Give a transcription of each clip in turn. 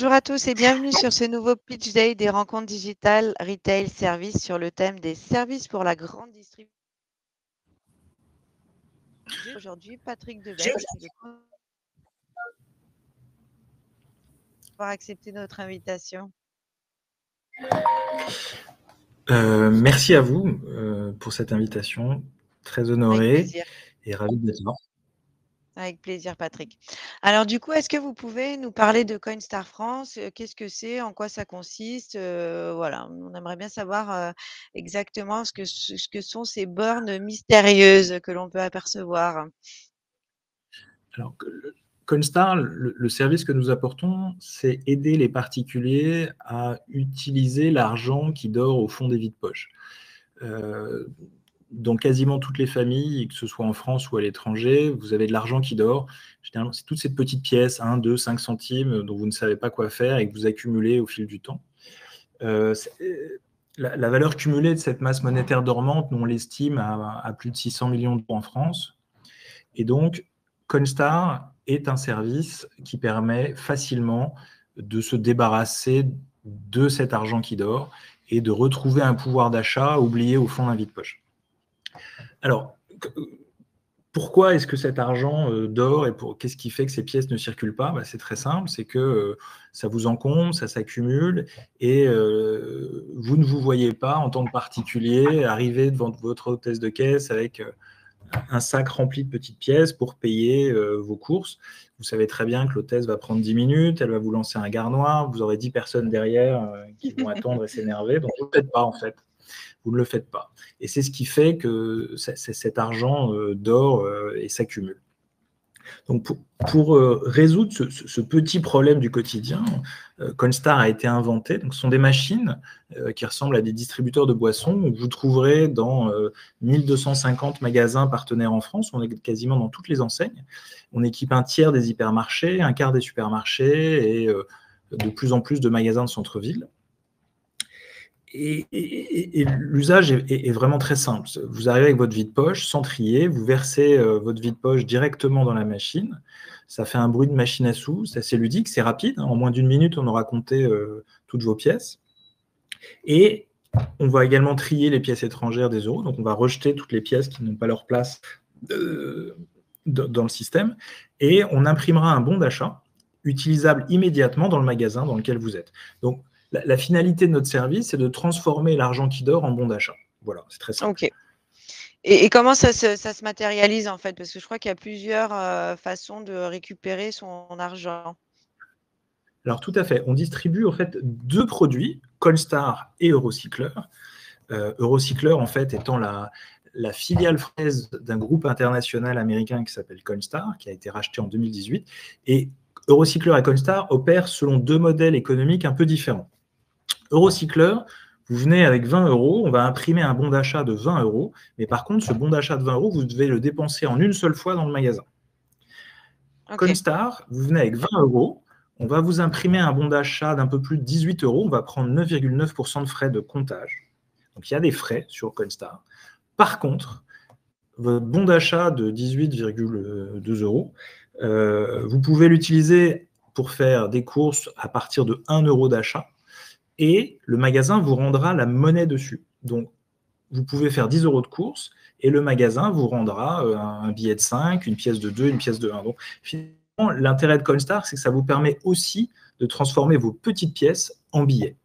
Bonjour à tous et bienvenue sur ce nouveau Pitch Day des rencontres digitales Retail Service sur le thème des services pour la grande distribution. Aujourd'hui, Patrick Debelle, pour accepter notre invitation. Merci à vous pour cette invitation. Très honoré et ravi d'être là. Avec plaisir, Patrick. Alors, du coup, est-ce que vous pouvez nous parler de Coinstar France? Qu'est-ce que c'est? En quoi ça consiste? Voilà, on aimerait bien savoir exactement ce que sont ces bornes mystérieuses que l'on peut apercevoir. Alors, Coinstar, le service que nous apportons, c'est aider les particuliers à utiliser l'argent qui dort au fond des vides-poches. Dans quasiment toutes les familles, que ce soit en France ou à l'étranger, vous avez de l'argent qui dort. Généralement, c'est toutes ces petites pièces, 1, 2, 5 centimes, dont vous ne savez pas quoi faire et que vous accumulez au fil du temps. La valeur cumulée de cette masse monétaire dormante, nous, on l'estime à plus de 600 millions d'euros en France. Et donc, Coinstar est un service qui permet facilement de se débarrasser de cet argent qui dort et de retrouver un pouvoir d'achat oublié au fond d'un vide-poche. Alors, pourquoi est-ce que cet argent dort et qu'est-ce qui fait que ces pièces ne circulent pas? C'est très simple, c'est que ça vous encombre, ça s'accumule et vous ne vous voyez pas en tant que particulier arriver devant votre hôtesse de caisse avec un sac rempli de petites pièces pour payer vos courses. Vous savez très bien que l'hôtesse va prendre 10 minutes, elle va vous lancer un garnoir, vous aurez 10 personnes derrière qui vont attendre et s'énerver, donc vous ne le faites pas en fait. Vous ne le faites pas. Et c'est ce qui fait que cet argent dort et s'accumule. Donc pour résoudre ce petit problème du quotidien, Coinstar a été inventé. Donc, ce sont des machines qui ressemblent à des distributeurs de boissons. Donc, vous trouverez dans 1250 magasins partenaires en France. On est quasiment dans toutes les enseignes. On équipe un tiers des hypermarchés, un quart des supermarchés et de plus en plus de magasins de centre-ville. Et l'usage est vraiment très simple. Vous arrivez avec votre vide-poche, sans trier, vous versez votre vide-poche directement dans la machine. Ça fait un bruit de machine à sous, c'est assez ludique, c'est rapide. En moins d'une minute, on aura compté toutes vos pièces. Et on va également trier les pièces étrangères des euros. Donc, on va rejeter toutes les pièces qui n'ont pas leur place dans le système. Et on imprimera un bon d'achat utilisable immédiatement dans le magasin dans lequel vous êtes. Donc, la finalité de notre service, c'est de transformer l'argent qui dort en bon d'achat. Voilà, c'est très simple. Ok. Et comment ça se matérialise en fait? Parce que je crois qu'il y a plusieurs façons de récupérer son argent. Alors tout à fait. On distribue en fait 2 produits, Coinstar et Eurocycler. Eurocycler en fait étant la filiale française d'un groupe international américain qui s'appelle Coinstar, qui a été racheté en 2018. Et Eurocycler et Coinstar opèrent selon 2 modèles économiques un peu différents. Eurocycler, vous venez avec 20 euros, on va imprimer un bon d'achat de 20 euros, mais par contre, ce bon d'achat de 20 euros, vous devez le dépenser en une seule fois dans le magasin. Okay. Coinstar, vous venez avec 20 euros, on va vous imprimer un bon d'achat d'un peu plus de 18 euros, on va prendre 9,9% de frais de comptage. Donc, il y a des frais sur Coinstar. Par contre, votre bon d'achat de 18,2 euros, vous pouvez l'utiliser pour faire des courses à partir de 1 euro d'achat. Et le magasin vous rendra la monnaie dessus. Donc, vous pouvez faire 10 euros de course et le magasin vous rendra un billet de 5, une pièce de 2, une pièce de 1. Donc, finalement, l'intérêt de Coinstar, c'est que ça vous permet aussi de transformer vos petites pièces en billets.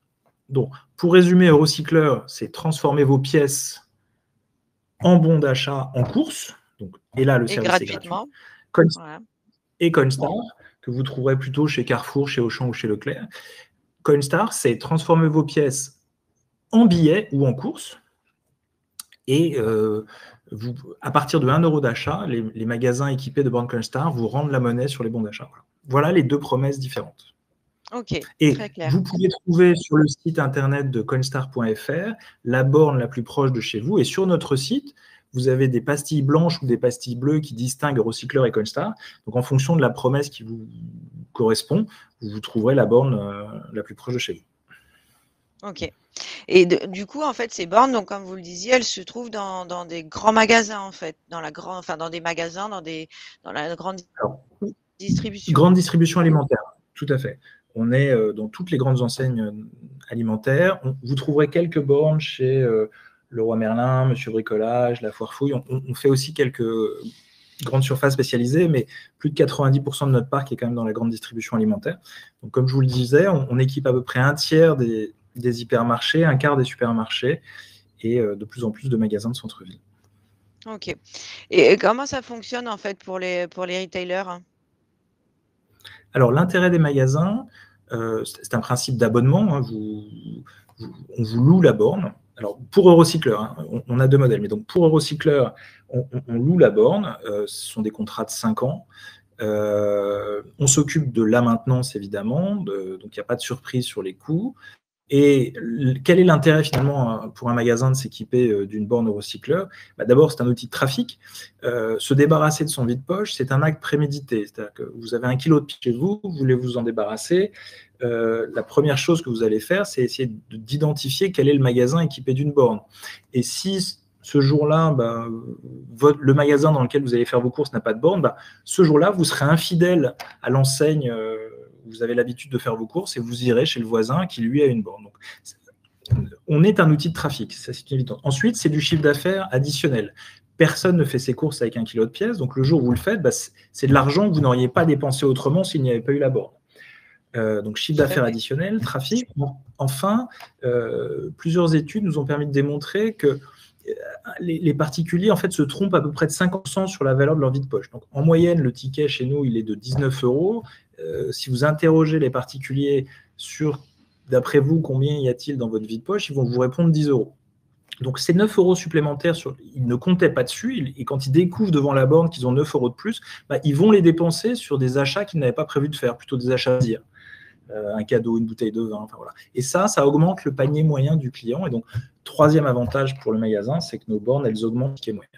Donc, pour résumer, Eurocycler, c'est transformer vos pièces en bons d'achat en course. Donc, et là, le service est gratuit. Coinstar, et Coinstar, que vous trouverez plutôt chez Carrefour, chez Auchan ou chez Leclerc. Coinstar, c'est transformer vos pièces en billets ou en courses. Et à partir de 1 euro d'achat, les magasins équipés de bornes Coinstar vous rendent la monnaie sur les bons d'achat. Voilà les 2 promesses différentes. Ok, et très clair. Vous pouvez trouver sur le site internet de coinstar.fr la borne la plus proche de chez vous. Et sur notre site, vous avez des pastilles blanches ou des pastilles bleues qui distinguent Eurocycler et Coinstar. Donc, en fonction de la promesse qui vous correspond, vous trouverez la borne la plus proche de chez vous. Ok. Et du coup, en fait, ces bornes, donc comme vous le disiez, elles se trouvent dans des grands magasins, en fait, dans des magasins, dans la grande distribution. Grande distribution alimentaire, tout à fait. On est dans toutes les grandes enseignes alimentaires. Vous trouverez quelques bornes chez Leroy Merlin, Monsieur Bricolage, La Foire Fouille. On fait aussi quelques grandes surfaces spécialisées, mais plus de 90% de notre parc est quand même dans la grande distribution alimentaire. Donc, comme je vous le disais, on équipe à peu près un tiers des hypermarchés, un quart des supermarchés et de plus en plus de magasins de centre-ville. Ok. Et comment ça fonctionne en fait pour les retailers? Alors, l'intérêt des magasins, c'est un principe d'abonnement. Hein, on vous loue la borne. Alors, pour Eurocycleur, hein, on a deux modèles. Mais donc, pour Eurocycleur, on loue la borne. Ce sont des contrats de 5 ans. On s'occupe de la maintenance, évidemment. Donc, il n'y a pas de surprise sur les coûts. Et quel est l'intérêt finalement pour un magasin de s'équiper d'une borne Eurocycleur? D'abord, c'est un outil de trafic. Se débarrasser de son vide-poche, c'est un acte prémédité. C'est-à-dire que vous avez 1 kilo de pied chez vous, vous voulez vous en débarrasser. La première chose que vous allez faire, c'est essayer d'identifier quel est le magasin équipé d'une borne. Et si ce jour-là, le magasin dans lequel vous allez faire vos courses n'a pas de borne, ce jour-là, vous serez infidèle à l'enseigne où vous avez l'habitude de faire vos courses et vous irez chez le voisin qui, lui, a une borne. Donc, on est un outil de trafic, ça c'est évident. Ensuite, c'est du chiffre d'affaires additionnel. Personne ne fait ses courses avec 1 kilo de pièces, donc le jour où vous le faites, c'est de l'argent que vous n'auriez pas dépensé autrement s'il n'y avait pas eu la borne. Donc, chiffre d'affaires additionnel, trafic. Enfin, plusieurs études nous ont permis de démontrer que les particuliers en fait, se trompent à peu près de 5% sur la valeur de leur vide-poche. Donc, en moyenne, le ticket chez nous, il est de 19 €. Si vous interrogez les particuliers sur, d'après vous, combien y a-t-il dans votre vide-poche, ils vont vous répondre 10 €. Donc, ces 9 € supplémentaires, ils ne comptaient pas dessus. Et quand ils découvrent devant la borne qu'ils ont 9 € de plus, ils vont les dépenser sur des achats qu'ils n'avaient pas prévu de faire, plutôt des achats à dire. Un cadeau, une bouteille de vin, enfin voilà. Et ça augmente le panier moyen du client. Et donc, troisième avantage pour le magasin, c'est que nos bornes, elles augmentent le panier moyen.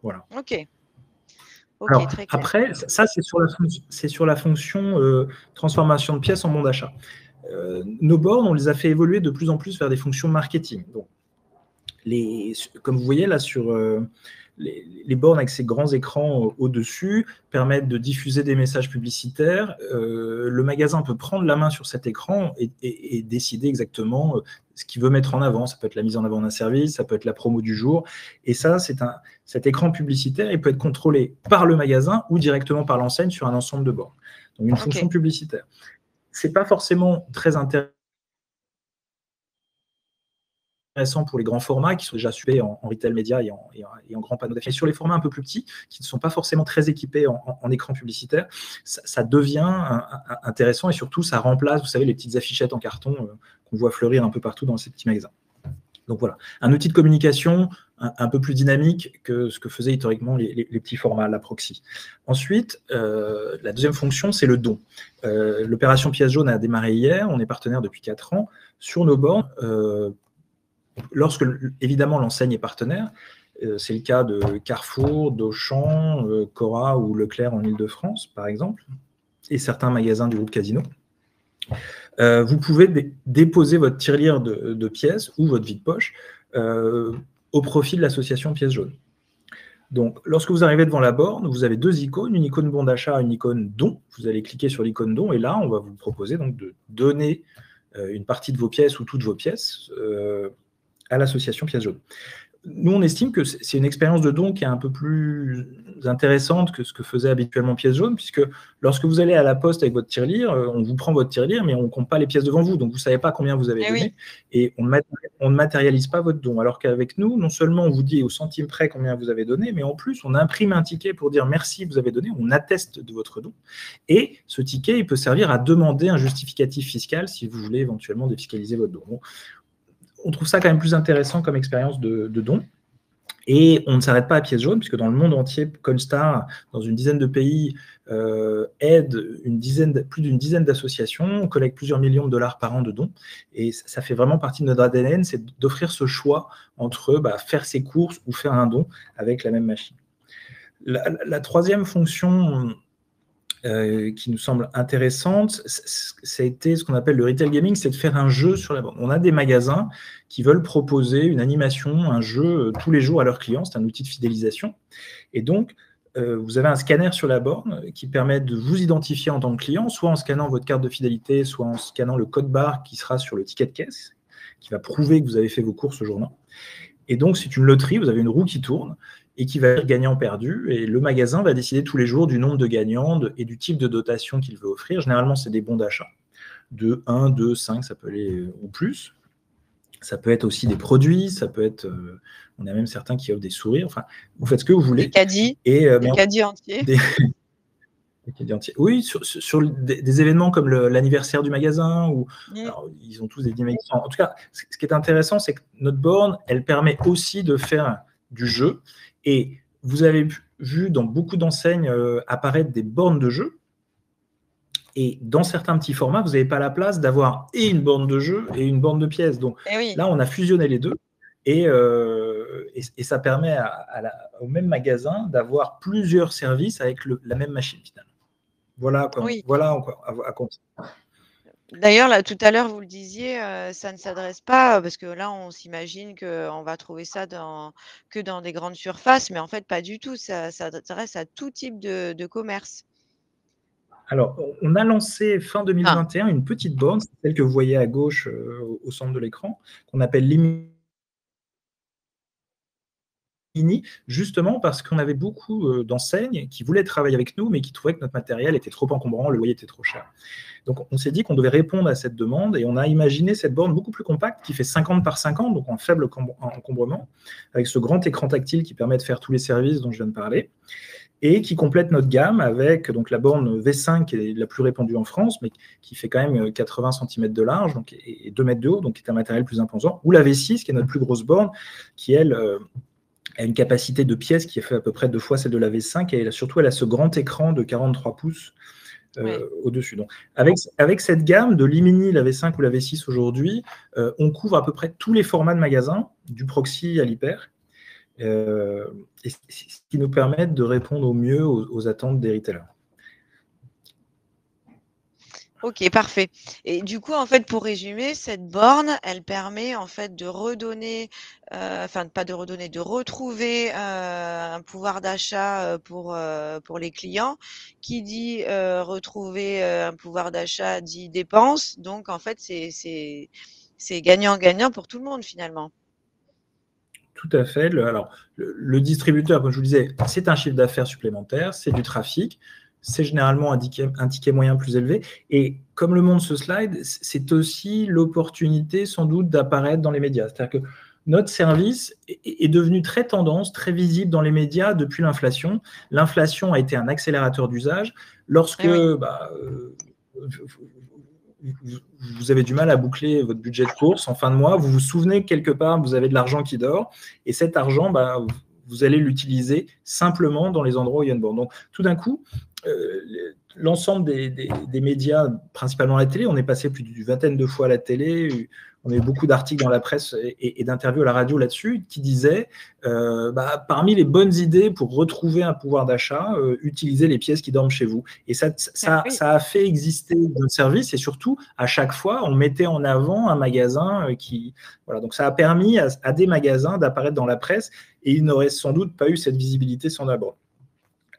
Voilà. Ok. Alors, très clair. après, ça, c'est sur la fonction transformation de pièces en bon d'achat. Nos bornes, on les a fait évoluer de plus en plus vers des fonctions marketing. Donc, comme vous voyez là sur les bornes avec ces grands écrans au-dessus permettent de diffuser des messages publicitaires. Le magasin peut prendre la main sur cet écran et décider exactement ce qu'il veut mettre en avant. Ça peut être la mise en avant d'un service, ça peut être la promo du jour. Et ça, cet écran publicitaire, il peut être contrôlé par le magasin ou directement par l'enseigne sur un ensemble de bornes. Donc, une fonction publicitaire. Ce n'est pas forcément très intéressant pour les grands formats qui sont déjà suivés en retail média et en grands panneaux d'affichage. Sur les formats un peu plus petits, qui ne sont pas forcément très équipés en écran publicitaire, ça devient intéressant et surtout, ça remplace, vous savez, les petites affichettes en carton qu'on voit fleurir un peu partout dans ces petits magasins. Donc voilà, un outil de communication un peu plus dynamique que ce que faisaient historiquement les petits formats, la proxy. Ensuite, la deuxième fonction, c'est le don. L'opération Pièce Jaune a démarré hier, on est partenaire depuis 4 ans. Sur nos bornes, lorsque, évidemment, l'enseigne est partenaire, c'est le cas de Carrefour, d'Auchan, Cora ou Leclerc en Ile-de-France, par exemple, et certains magasins du groupe Casino. Vous pouvez déposer votre tirelire de pièces ou votre vide-poche au profit de l'association Pièce Jaune. Donc, lorsque vous arrivez devant la borne, vous avez 2 icônes, une icône bon d'achat, une icône don. Vous allez cliquer sur l'icône don et là, on va vous proposer donc, de donner une partie de vos pièces ou toutes vos pièces à l'association Pièce Jaune. Nous, on estime que c'est une expérience de don qui est un peu plus intéressante que ce que faisait habituellement Pièce Jaune, puisque lorsque vous allez à la poste avec votre tirelire, on vous prend votre tirelire, mais on ne compte pas les pièces devant vous, donc vous ne savez pas combien vous avez donné, et on ne matérialise pas votre don. Alors qu'avec nous, non seulement on vous dit au centime près combien vous avez donné, mais en plus, on imprime un ticket pour dire merci, vous avez donné, on atteste de votre don, et ce ticket, il peut servir à demander un justificatif fiscal si vous voulez éventuellement défiscaliser votre don. Bon, on trouve ça quand même plus intéressant comme expérience de don. Et on ne s'arrête pas à Pièce Jaune, puisque dans le monde entier, Coinstar, dans une dizaine de pays, aide plus d'une dizaine d'associations, on collecte plusieurs millions de dollars par an de dons. Et ça fait vraiment partie de notre ADN, c'est d'offrir ce choix entre faire ses courses ou faire un don avec la même machine. La troisième fonction qui nous semble intéressante, ça a été ce qu'on appelle le retail gaming, c'est de faire un jeu sur la borne. On a des magasins qui veulent proposer une animation, un jeu tous les jours à leurs clients, c'est un outil de fidélisation. Et donc, vous avez un scanner sur la borne qui permet de vous identifier en tant que client, soit en scannant votre carte de fidélité, soit en scannant le code barre qui sera sur le ticket de caisse, qui va prouver que vous avez fait vos courses ce jour-là. Et donc, c'est une loterie, vous avez une roue qui tourne et qui va dire gagnant-perdu. Et le magasin va décider tous les jours du nombre de gagnants et du type de dotation qu'il veut offrir. Généralement, c'est des bons d'achat de 1, 2, 5, ça peut aller ou plus. Ça peut être aussi des produits, ça peut être... on a même certains qui offrent des sourires. Enfin, vous faites ce que vous voulez. Des caddies, des caddies entiers. Des caddies entiers. Oui, sur des événements comme l'anniversaire du magasin, alors, ils ont tous des dimensions. En tout cas, ce qui est intéressant, c'est que notre borne, elle permet aussi de faire du jeu. Et vous avez vu dans beaucoup d'enseignes apparaître des bornes de jeu. Et dans certains petits formats, vous n'avez pas la place d'avoir et une borne de jeu et une borne de pièces. Donc là, on a fusionné les deux et ça permet au même magasin d'avoir plusieurs services avec la même machine finale. Voilà à quoi. D'ailleurs, là, tout à l'heure, vous le disiez, ça ne s'adresse pas, parce que là, on s'imagine qu'on va trouver ça que dans des grandes surfaces, mais en fait, pas du tout. Ça s'adresse à tout type de commerce. Alors, on a lancé fin 2021 une petite borne, celle que vous voyez à gauche au centre de l'écran, qu'on appelle Limini, justement parce qu'on avait beaucoup d'enseignes qui voulaient travailler avec nous, mais qui trouvaient que notre matériel était trop encombrant, le loyer était trop cher. Donc, on s'est dit qu'on devait répondre à cette demande et on a imaginé cette borne beaucoup plus compacte qui fait 50 par 50, donc en faible encombrement, avec ce grand écran tactile qui permet de faire tous les services dont je viens de parler, et qui complète notre gamme avec donc, la borne V5 qui est la plus répandue en France, mais qui fait quand même 80 cm de large donc, et 2 mètres de haut, donc qui est un matériel plus imposant, ou la V6 qui est notre plus grosse borne, qui elle a une capacité de pièces qui est fait à peu près 2 fois celle de la V5, et surtout elle a ce grand écran de 43 pouces au-dessus. Donc, avec cette gamme de Limini, la V5 ou la V6 aujourd'hui, on couvre à peu près tous les formats de magasins, du proxy à l'hyper, et ce qui nous permet de répondre au mieux aux attentes des retailers. Ok, parfait. Et du coup, en fait, pour résumer, cette borne, elle permet en fait de redonner, de retrouver un pouvoir d'achat pour les clients. Qui dit retrouver un pouvoir d'achat dit dépenses. Donc, en fait, c'est gagnant-gagnant pour tout le monde finalement. Tout à fait. Le distributeur, comme je vous le disais, c'est un chiffre d'affaires supplémentaire, c'est du trafic, c'est généralement un ticket moyen plus élevé. Et comme le montre ce slide, c'est aussi l'opportunité sans doute d'apparaître dans les médias. C'est-à-dire que notre service est devenu très tendance, très visible dans les médias depuis l'inflation. L'inflation a été un accélérateur d'usage. Lorsque vous avez du mal à boucler votre budget de course en fin de mois, vous vous souvenez que quelque part, vous avez de l'argent qui dort, et cet argent, vous allez l'utiliser simplement dans les endroits où il y a une borne. Donc, tout d'un coup, l'ensemble des médias, principalement la télé, on est passé plus d'une vingtaine de fois à la télé, on a eu beaucoup d'articles dans la presse et d'interviews à la radio là-dessus qui disaient parmi les bonnes idées pour retrouver un pouvoir d'achat, utilisez les pièces qui dorment chez vous. Et ça a fait exister notre service, et surtout, à chaque fois, on mettait en avant un magasin qui... Voilà, donc ça a permis à des magasins d'apparaître dans la presse, et ils n'auraient sans doute pas eu cette visibilité sans la borne.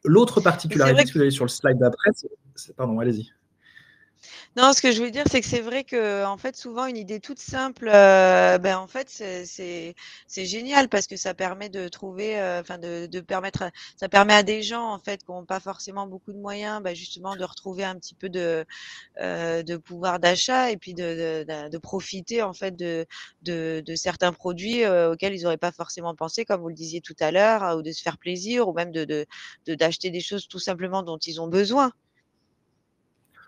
L'autre particularité, si vous allez sur le slide d'après, pardon, allez-y. Non, ce que je veux dire, c'est que c'est vrai que, en fait, souvent, une idée toute simple, en fait, c'est génial parce que ça permet de trouver, ça permet à des gens, en fait, qui n'ont pas forcément beaucoup de moyens, justement, de retrouver un petit peu de pouvoir d'achat et puis de profiter, en fait, de certains produits auxquels ils n'auraient pas forcément pensé, comme vous le disiez tout à l'heure, ou de se faire plaisir, ou même d'acheter des choses tout simplement dont ils ont besoin.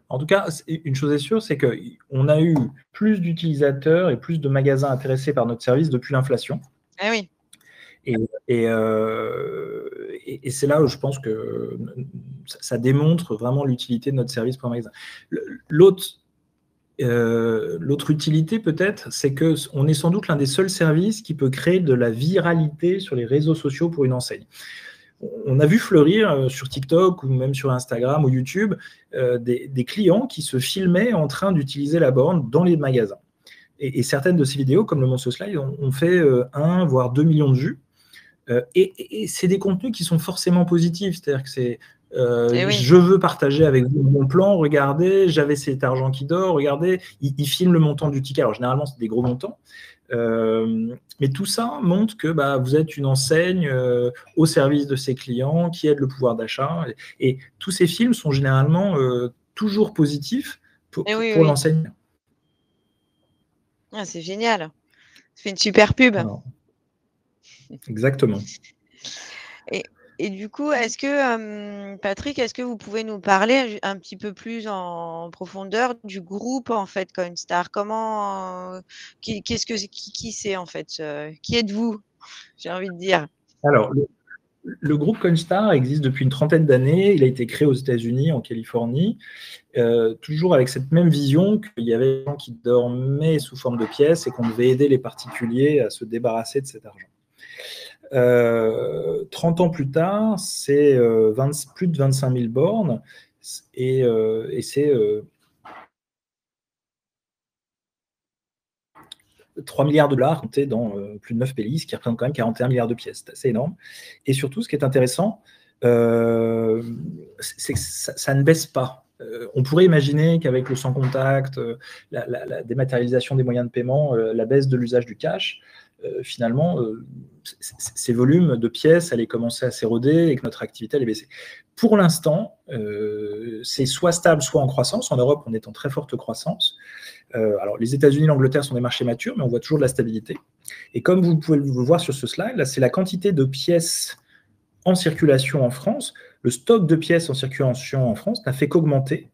En tout cas, une chose est sûre, c'est qu'on a eu plus d'utilisateurs et plus de magasins intéressés par notre service depuis l'inflation. Ah oui. Et c'est là où je pense que ça démontre vraiment l'utilité de notre service pour un magasin. L'autre utilité, peut-être, c'est qu'on est sans doute l'un des seuls services qui peut créer de la viralité sur les réseaux sociaux pour une enseigne. On a vu fleurir sur TikTok ou même sur Instagram ou YouTube des clients qui se filmaient en train d'utiliser la borne dans les magasins. Et certaines de ces vidéos, comme le montre ce slide, ont fait 1 voire 2 millions de vues. Et c'est des contenus qui sont forcément positifs, c'est-à-dire que c'est oui. je veux partager avec vous mon plan, regardez, j'avais cet argent qui dort, regardez, il filme le montant du ticket. Alors généralement, c'est des gros montants. Mais tout ça montre que vous êtes une enseigne au service de ses clients, qui aide le pouvoir d'achat. Et tous ces films sont généralement toujours positifs Oui, pour oui. l'enseigne. Ah, c'est génial. Ça fait une super pub. Alors, exactement. Et du coup, est-ce que, Patrick, est-ce que vous pouvez nous parler un petit peu plus en profondeur du groupe, en fait, Coinstar? Comment, qui c'est, en fait? Qui êtes-vous? J'ai envie de dire. Alors, le groupe Coinstar existe depuis une trentaine d'années. Il a été créé aux États-Unis, en Californie, toujours avec cette même vision qu'il y avait des gens qui dormaient sous forme de pièces et qu'on devait aider les particuliers à se débarrasser de cet argent. 30 ans plus tard, c'est plus de 25 000 bornes et c'est 3 milliards de dollars comptés dans plus de 9 pays, ce qui représente quand même 41 milliards de pièces. C'est assez énorme. Et surtout, ce qui est intéressant, c'est que ça ne baisse pas. On pourrait imaginer qu'avec le sans contact, la dématérialisation des moyens de paiement, la baisse de l'usage du cash, finalement, ces volumes de pièces allaient commencer à s'éroder et que notre activité allait baisser. Pour l'instant, c'est soit stable, soit en croissance. En Europe, on est en très forte croissance. Alors, les États-Unis et l'Angleterre sont des marchés matures, mais on voit toujours de la stabilité. Et comme vous pouvez le voir sur ce slide, là, c'est la quantité de pièces en circulation en France. Le stock de pièces en circulation en France n'a fait qu'augmenter.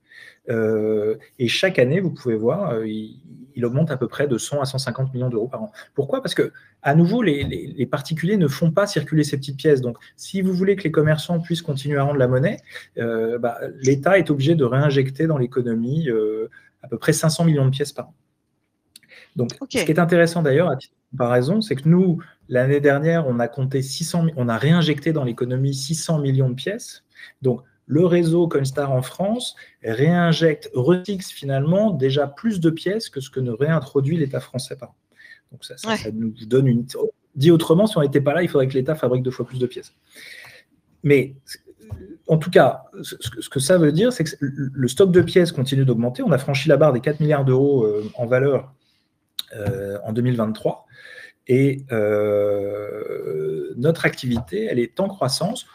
Et chaque année, vous pouvez voir, il augmente à peu près de 100 à 150 millions d'euros par an. Pourquoi? Parce que, à nouveau, les particuliers ne font pas circuler ces petites pièces. Donc, si vous voulez que les commerçants puissent continuer à rendre la monnaie, l'État est obligé de réinjecter dans l'économie à peu près 500 millions de pièces par an. Donc, ce qui est intéressant d'ailleurs, à titre de comparaison, c'est que nous, l'année dernière, on a réinjecté dans l'économie 600 millions de pièces. Donc, le réseau Coinstar en France recycle finalement déjà plus de pièces que ce que ne réintroduit l'État français par an. Donc, ça nous donne une. Dit autrement, si on n'était pas là, il faudrait que l'État fabrique 2 fois plus de pièces. Mais en tout cas, ce que ça veut dire, c'est que le stock de pièces continue d'augmenter. On a franchi la barre des 4 milliards d'euros en valeur en 2023. Et notre activité, elle est en croissance.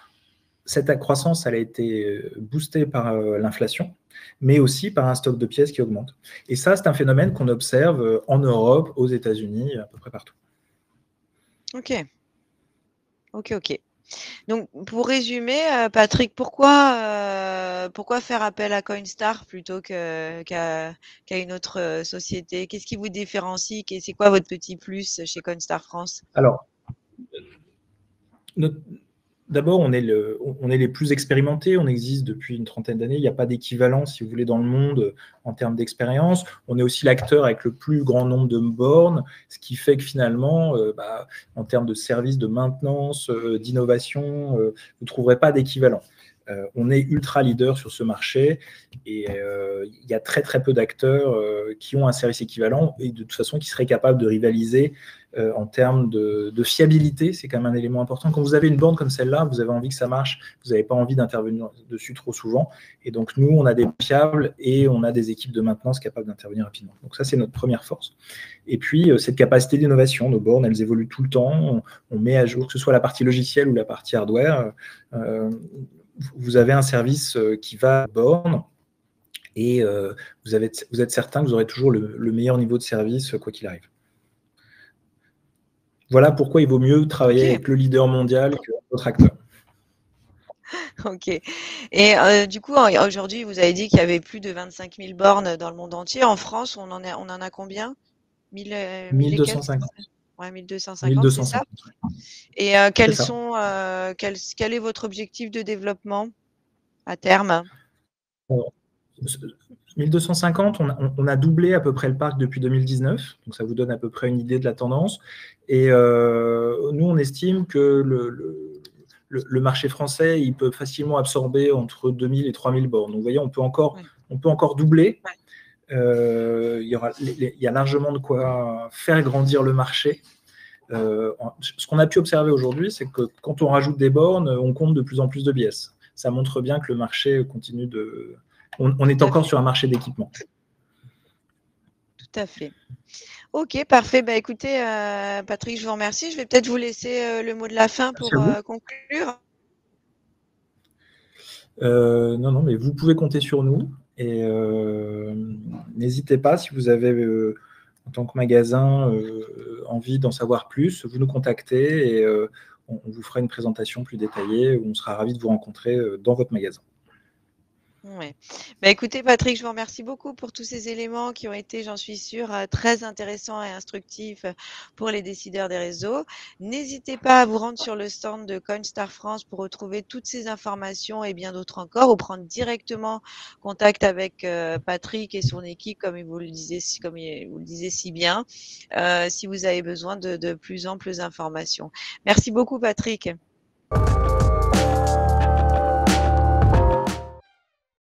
Cette croissance, elle a été boostée par l'inflation, mais aussi par un stock de pièces qui augmente. Et ça, c'est un phénomène qu'on observe en Europe, aux États-Unis, à peu près partout. Ok. Donc, pour résumer, Patrick, pourquoi faire appel à Coinstar plutôt qu'à une autre société? Qu'est-ce qui vous différencie? C'est quoi votre petit plus chez Coinstar France? Alors, d'abord, on est les plus expérimentés. On existe depuis une trentaine d'années. Il n'y a pas d'équivalent, si vous voulez, dans le monde en termes d'expérience. On est aussi l'acteur avec le plus grand nombre de bornes, ce qui fait que finalement, en termes de services, de maintenance, d'innovation, vous ne trouverez pas d'équivalent. On est ultra leader sur ce marché et il y a très très peu d'acteurs qui ont un service équivalent et de toute façon qui seraient capables de rivaliser en termes de fiabilité. C'est quand même un élément important. Quand vous avez une borne comme celle-là, vous avez envie que ça marche, vous n'avez pas envie d'intervenir dessus trop souvent. Et donc nous, on a des fiables et on a des équipes de maintenance capables d'intervenir rapidement. Donc ça, c'est notre première force. Et puis, cette capacité d'innovation. Nos bornes, elles évoluent tout le temps. On met à jour, que ce soit la partie logicielle ou la partie hardware. Vous avez un service qui va à borne et vous êtes certain que vous aurez toujours le meilleur niveau de service quoi qu'il arrive. Voilà pourquoi il vaut mieux travailler avec le leader mondial que d'autres acteurs. Ok. Et du coup, aujourd'hui, vous avez dit qu'il y avait plus de 25 000 bornes dans le monde entier. En France, on en a combien? 1250. Ouais, 1250, 1250, c'est ça? Et quel est votre objectif de développement à terme? 1250, on a doublé à peu près le parc depuis 2019, donc ça vous donne à peu près une idée de la tendance. Et nous, on estime que le marché français, il peut facilement absorber entre 2000 et 3000 bornes. Donc, vous voyez, on peut encore doubler. Il y a largement de quoi faire grandir le marché. Ce qu'on a pu observer aujourd'hui, c'est que quand on rajoute des bornes, on compte de plus en plus de biais. Ça montre bien que le marché continue de... On est encore sur un marché d'équipement. Tout à fait. Ok, parfait. Bah, écoutez, Patrick, je vous remercie. Je vais peut-être vous laisser le mot de la fin pour conclure. Non, mais vous pouvez compter sur nous. Et n'hésitez pas, si vous avez, en tant que magasin, envie d'en savoir plus, vous nous contactez et on vous fera une présentation plus détaillée où on sera ravis de vous rencontrer dans votre magasin. Ouais. Bah, écoutez, Patrick, je vous remercie beaucoup pour tous ces éléments qui ont été, j'en suis sûre, très intéressants et instructifs pour les décideurs des réseaux. N'hésitez pas à vous rendre sur le stand de Coinstar France pour retrouver toutes ces informations et bien d'autres encore, ou prendre directement contact avec Patrick et son équipe, comme vous le disiez, si bien, si vous avez besoin de plus amples informations. Merci beaucoup, Patrick.